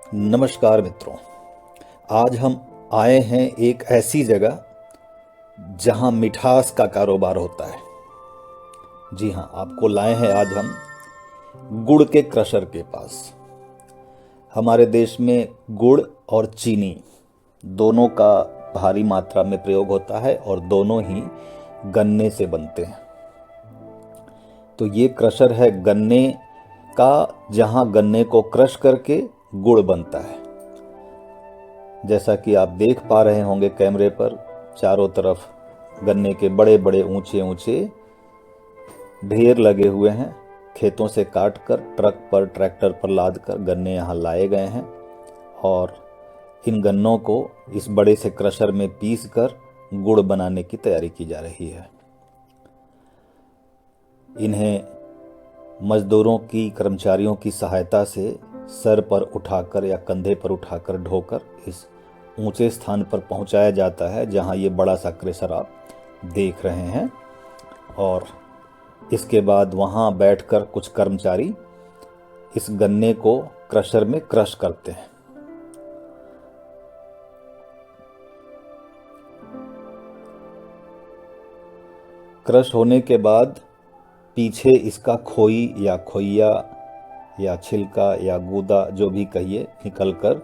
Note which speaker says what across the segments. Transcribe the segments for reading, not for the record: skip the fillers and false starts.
Speaker 1: नमस्कार मित्रों। आज हम आए हैं एक ऐसी जगह जहां मिठास का कारोबार होता है। जी हाँ, आपको लाए हैं आज हम गुड़ के क्रशर के पास। हमारे देश में गुड़ और चीनी दोनों का भारी मात्रा में प्रयोग होता है और दोनों ही गन्ने से बनते हैं। तो ये क्रशर है गन्ने का, जहां गन्ने को क्रश करके गुड़ बनता है। जैसा कि आप देख पा रहे होंगे कैमरे पर, चारों तरफ गन्ने के बड़े बड़े ऊंचे ऊंचे ढेर लगे हुए हैं। खेतों से काट कर ट्रक पर, ट्रैक्टर पर लाद कर गन्ने यहाँ लाए गए हैं और इन गन्नों को इस बड़े से क्रशर में पीस कर गुड़ बनाने की तैयारी की जा रही है। इन्हें मजदूरों की, कर्मचारियों की सहायता से सर पर उठाकर या कंधे पर उठाकर ढोकर इस ऊंचे स्थान पर पहुंचाया जाता है जहां ये बड़ा सा क्रशर आप देख रहे हैं। और इसके बाद वहां बैठकर कुछ कर्मचारी इस गन्ने को क्रशर में क्रश करते हैं। क्रश होने के बाद पीछे इसका खोई या खोइया या छिलका या गूदा, जो भी कहिए, निकलकर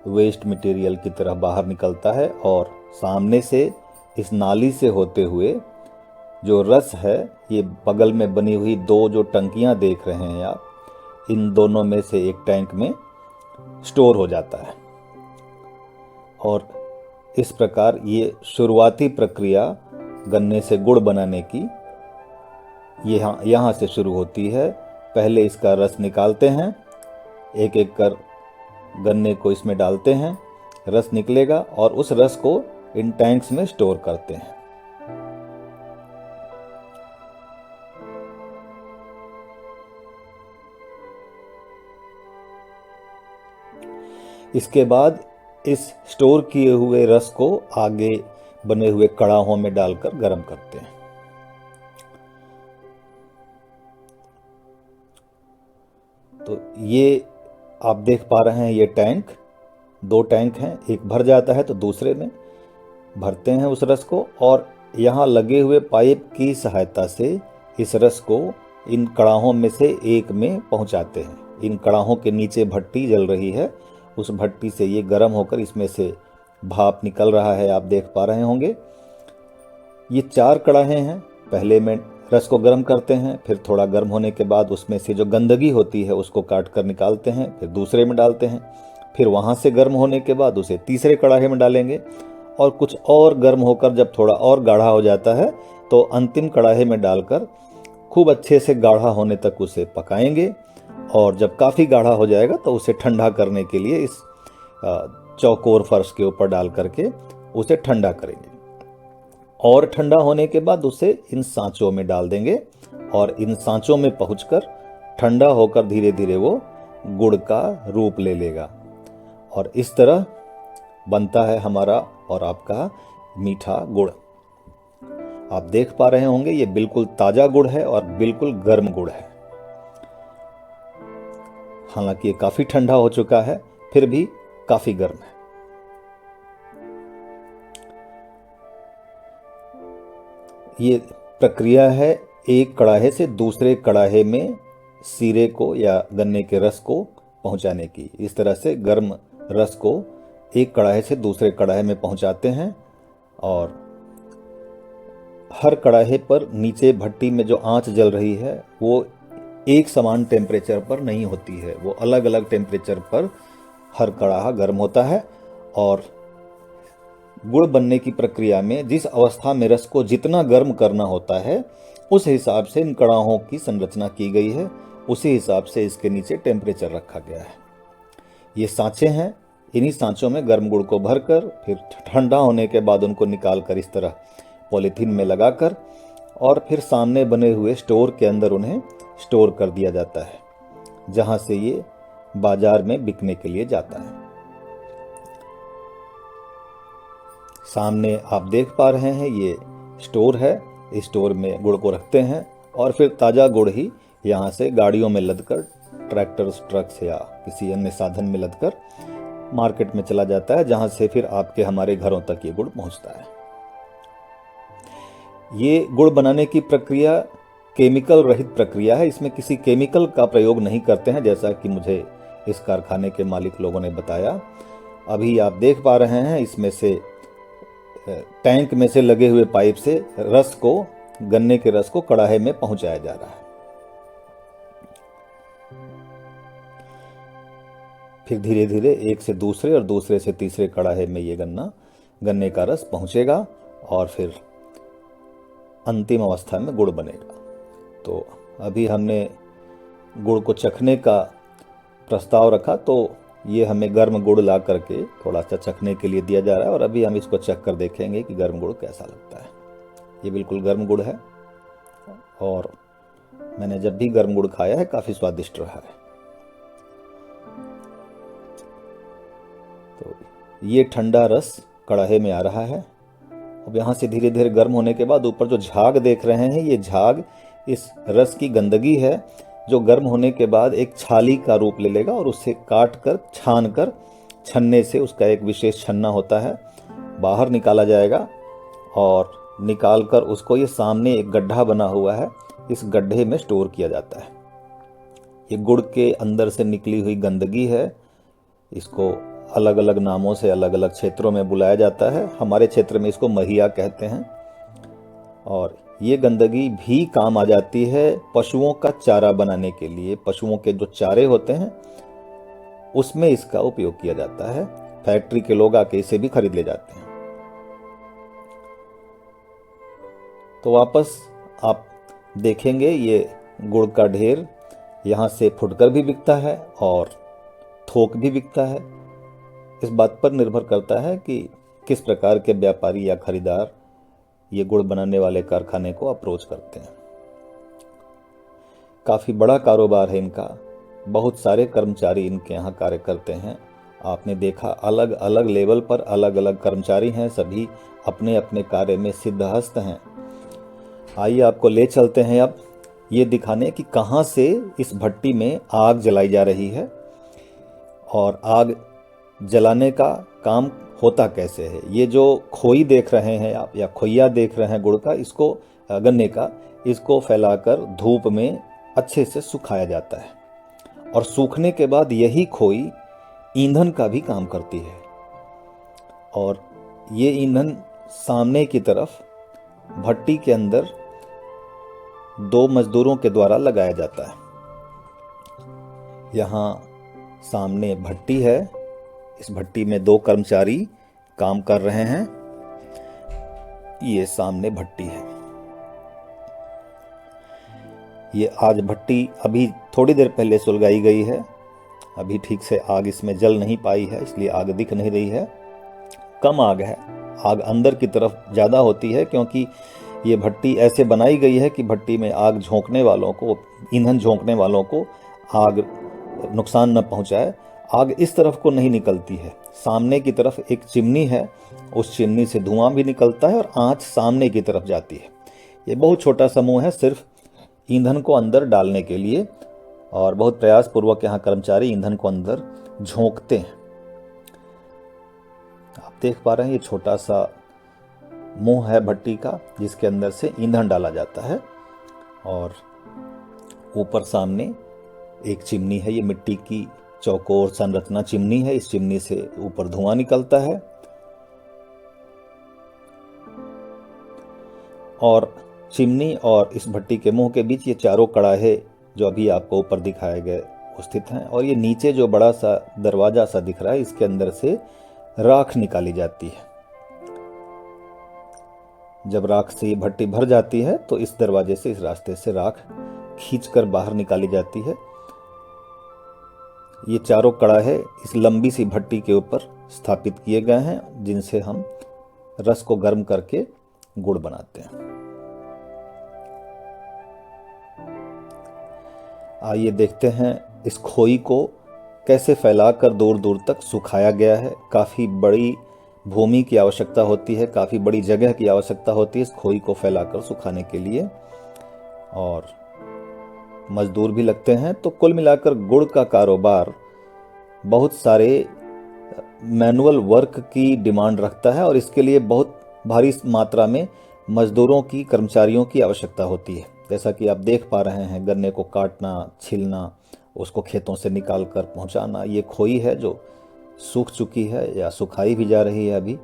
Speaker 1: वेस्ट मटेरियल की तरह बाहर निकलता है और सामने से इस नाली से होते हुए जो रस है, ये बगल में बनी हुई दो जो टंकियां देख रहे हैं आप, इन दोनों में से एक टैंक में स्टोर हो जाता है। और इस प्रकार ये शुरुआती प्रक्रिया गन्ने से गुड़ बनाने की यहाँ से शुरू होती है। पहले इसका रस निकालते हैं, एक एक कर गन्ने को इसमें डालते हैं, रस निकलेगा और उस रस को इन टैंक्स में स्टोर करते हैं। इसके बाद इस स्टोर किए हुए रस को आगे बने हुए कड़ाहों में डालकर गर्म करते हैं। तो ये आप देख पा रहे हैं, ये टैंक, दो टैंक हैं, एक भर जाता है तो दूसरे में भरते हैं उस रस को और यहाँ लगे हुए पाइप की सहायता से इस रस को इन कड़ाहों में से एक में पहुँचाते हैं। इन कड़ाहों के नीचे भट्टी जल रही है, उस भट्टी से ये गर्म होकर इसमें से भाप निकल रहा है, आप देख पा रहे होंगे। ये 4 कड़ाहे हैं। पहले में रस को गर्म करते हैं, फिर थोड़ा गर्म होने के बाद उसमें से जो गंदगी होती है उसको काट कर निकालते हैं, फिर दूसरे में डालते हैं, फिर वहाँ से गर्म होने के बाद उसे तीसरे कड़ाहे में डालेंगे और कुछ और गर्म होकर जब थोड़ा और गाढ़ा हो जाता है तो अंतिम कड़ाहे में डालकर खूब अच्छे से गाढ़ा होने तक उसे पकाएंगे। और जब काफ़ी गाढ़ा हो जाएगा तो उसे ठंडा करने के लिए इस चौकोर फर्श के ऊपर डाल करके उसे ठंडा करेंगे और ठंडा होने के बाद उसे इन सांचों में डाल देंगे और इन सांचों में पहुंचकर ठंडा होकर धीरे धीरे वो गुड़ का रूप ले लेगा और इस तरह बनता है हमारा और आपका मीठा गुड़। आप देख पा रहे होंगे ये बिल्कुल ताज़ा गुड़ है और बिल्कुल गर्म गुड़ है। हालांकि ये काफ़ी ठंडा हो चुका है, फिर भी काफ़ी गर्म है। ये प्रक्रिया है एक कड़ाहे से दूसरे कड़ाहे में सीरे को या गन्ने के रस को पहुंचाने की। इस तरह से गर्म रस को एक कड़ाहे से दूसरे कड़ाहे में पहुंचाते हैं और हर कड़ाहे पर नीचे भट्टी में जो आंच जल रही है वो एक समान टेम्परेचर पर नहीं होती है, वो अलग अलग टेम्परेचर पर हर कड़ाहा गर्म होता है। और गुड़ बनने की प्रक्रिया में जिस अवस्था में रस को जितना गर्म करना होता है उस हिसाब से इन कड़ाहों की संरचना की गई है, उसी हिसाब से इसके नीचे टेम्परेचर रखा गया है। ये सांचे हैं, इन्हीं सांचों में गर्म गुड़ को भरकर फिर ठंडा होने के बाद उनको निकाल कर इस तरह पॉलीथीन में लगाकर और फिर सामने बने हुए स्टोर के अंदर उन्हें स्टोर कर दिया जाता है, जहां से ये बाजार में बिकने के लिए जाता है। सामने आप देख पा रहे हैं ये स्टोर है, इस स्टोर में गुड़ को रखते हैं और फिर ताज़ा गुड़ ही यहाँ से गाड़ियों में लदकर ट्रैक्टर्स, ट्रक्स या किसी अन्य साधन में लदकर मार्केट में चला जाता है, जहां से फिर आपके हमारे घरों तक ये गुड़ पहुंचता है। ये गुड़ बनाने की प्रक्रिया केमिकल रहित प्रक्रिया है। इसमें किसी केमिकल का प्रयोग नहीं करते हैं, जैसा कि मुझे इस कारखाने के मालिक लोगों ने बताया। अभी आप देख पा रहे हैं, इसमें से टैंक में से लगे हुए पाइप से रस को, गन्ने के रस को कड़ाहे में पहुंचाया जा रहा है। फिर धीरे धीरे एक से दूसरे और दूसरे से तीसरे कड़ाहे में ये गन्ने का रस पहुंचेगा और फिर अंतिम अवस्था में गुड़ बनेगा। तो अभी हमने गुड़ को चखने का प्रस्ताव रखा, तो ये हमें गर्म गुड़ ला करके थोड़ा सा चखने के लिए दिया जा रहा है और अभी हम इसको चख कर देखेंगे कि गर्म गुड़ कैसा लगता है। ये बिल्कुल गर्म गुड़ है और मैंने जब भी गर्म गुड़ खाया है काफ़ी स्वादिष्ट रहा है। तो ये ठंडा रस कड़ाहे में आ रहा है। अब यहाँ से धीरे धीरे गर्म होने के बाद ऊपर जो झाग देख रहे हैं, ये झाग इस रस की गंदगी है, जो गर्म होने के बाद एक छाली का रूप ले लेगा और उससे काट कर, छान कर, छन्ने से, उसका एक विशेष छन्ना होता है, बाहर निकाला जाएगा और निकाल कर उसको, ये सामने एक गड्ढा बना हुआ है, इस गड्ढे में स्टोर किया जाता है। ये गुड़ के अंदर से निकली हुई गंदगी है। इसको अलग अलग नामों से अलग अलग क्षेत्रों में बुलाया जाता है। हमारे क्षेत्र में इसको महिया कहते हैं। और ये गंदगी भी काम आ जाती है पशुओं का चारा बनाने के लिए। पशुओं के जो चारे होते हैं उसमें इसका उपयोग किया जाता है। फैक्ट्री के लोग आके इसे भी खरीद ले जाते हैं। तो वापस आप देखेंगे ये गुड़ का ढेर यहाँ से फुटकर भी बिकता है और थोक भी बिकता है। इस बात पर निर्भर करता है कि किस प्रकार के व्यापारी या खरीदार ये गुड़ बनाने वाले कारखाने को अप्रोच करते हैं। काफ़ी बड़ा कारोबार है इनका, बहुत सारे कर्मचारी इनके यहाँ कार्य करते हैं। आपने देखा अलग अलग लेवल पर अलग अलग कर्मचारी हैं, सभी अपने अपने कार्य में सिद्धहस्त हैं। आइए आपको ले चलते हैं अब ये दिखाने कि कहाँ से इस भट्टी में आग जलाई जा रही है और आग जलाने का काम होता कैसे है। ये जो खोई देख रहे हैं आप या खोइया देख रहे हैं गुड़ का, इसको, गन्ने का, इसको फैलाकर धूप में अच्छे से सुखाया जाता है और सूखने के बाद यही खोई ईंधन का भी काम करती है। और ये ईंधन सामने की तरफ भट्टी के अंदर 2 मजदूरों के द्वारा लगाया जाता है। यहाँ सामने भट्टी है, इस भट्टी में 2 कर्मचारी काम कर रहे हैं। ये सामने भट्टी है। ये आज भट्टी अभी थोड़ी देर पहले सुलगाई गई है। अभी ठीक से आग इसमें जल नहीं पाई है, इसलिए आग दिख नहीं रही है। कम आग है, आग अंदर की तरफ ज़्यादा होती है, क्योंकि ये भट्टी ऐसे बनाई गई है कि भट्टी में आग झोंकने वालों को, ईंधन झोंकने वालों को आग नुकसान न पहुंचाए। आग इस तरफ को नहीं निकलती है। सामने की तरफ एक चिमनी है, उस चिमनी से धुआं भी निकलता है और आंच सामने की तरफ जाती है। ये बहुत छोटा समूह है, सिर्फ ईंधन को अंदर डालने के लिए, और बहुत प्रयासपूर्वक यहाँ कर्मचारी ईंधन को अंदर झोंकते हैं। आप देख पा रहे हैं ये छोटा सा मुंह है भट्टी का, जिसके अंदर से ईंधन डाला जाता है। और ऊपर सामने एक चिमनी है, ये मिट्टी की चौकोर संरचना चिमनी है। इस चिमनी से ऊपर धुआं निकलता है और चिमनी और इस भट्टी के मुंह के बीच ये चारों कड़ाहे जो अभी आपको ऊपर दिखाए गए स्थित हैं। और ये नीचे जो बड़ा सा दरवाजा सा दिख रहा है, इसके अंदर से राख निकाली जाती है। जब राख से ये भट्टी भर जाती है तो इस दरवाजे से, इस रास्ते से राख खींचकर बाहर निकाली जाती है। ये चारों कड़ाहे इस लंबी सी भट्टी के ऊपर स्थापित किए गए हैं, जिनसे हम रस को गर्म करके गुड़ बनाते हैं। आइए देखते हैं इस खोई को कैसे फैलाकर दूर दूर तक सुखाया गया है। काफ़ी बड़ी भूमि की आवश्यकता होती है, काफ़ी बड़ी जगह की आवश्यकता होती है इस खोई को फैलाकर सुखाने के लिए। और मजदूर भी लगते हैं। तो कुल मिलाकर गुड़ का कारोबार बहुत सारे मैनुअल वर्क की डिमांड रखता है और इसके लिए बहुत भारी मात्रा में मजदूरों की, कर्मचारियों की आवश्यकता होती है। जैसा कि आप देख पा रहे हैं, गन्ने को काटना, छीलना, उसको खेतों से निकाल कर पहुंचाना। ये खोई है जो सूख चुकी है या सुखाई भी जा रही है अभी,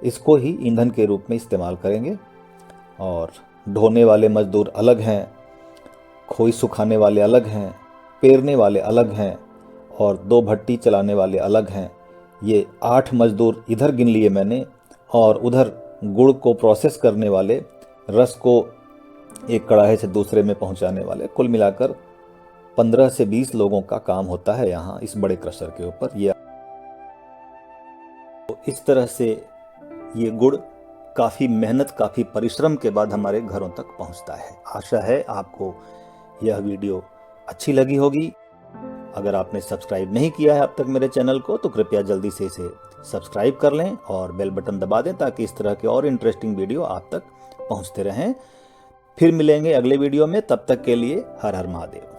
Speaker 1: इसको ही ईंधन के रूप में इस्तेमाल करेंगे। और ढोने वाले मजदूर अलग हैं, खोई सुखाने वाले अलग हैं, पेरने वाले अलग हैं और 2 भट्टी चलाने वाले अलग हैं। ये 8 मजदूर इधर गिन लिए मैंने, और उधर गुड़ को प्रोसेस करने वाले, रस को एक कड़ाहे से दूसरे में पहुंचाने वाले, कुल मिलाकर 15 से 20 लोगों का काम होता है यहाँ इस बड़े क्रशर के ऊपर। ये तो इस तरह से ये गुड़ काफ़ी मेहनत, काफ़ी परिश्रम के बाद हमारे घरों तक पहुंचता है। आशा है आपको यह वीडियो अच्छी लगी होगी। अगर आपने सब्सक्राइब नहीं किया है अब तक मेरे चैनल को, तो कृपया जल्दी से इसे सब्सक्राइब कर लें और बेल बटन दबा दें, ताकि इस तरह के और इंटरेस्टिंग वीडियो आप तक पहुंचते रहें। फिर मिलेंगे अगले वीडियो में, तब तक के लिए हर हर महादेव।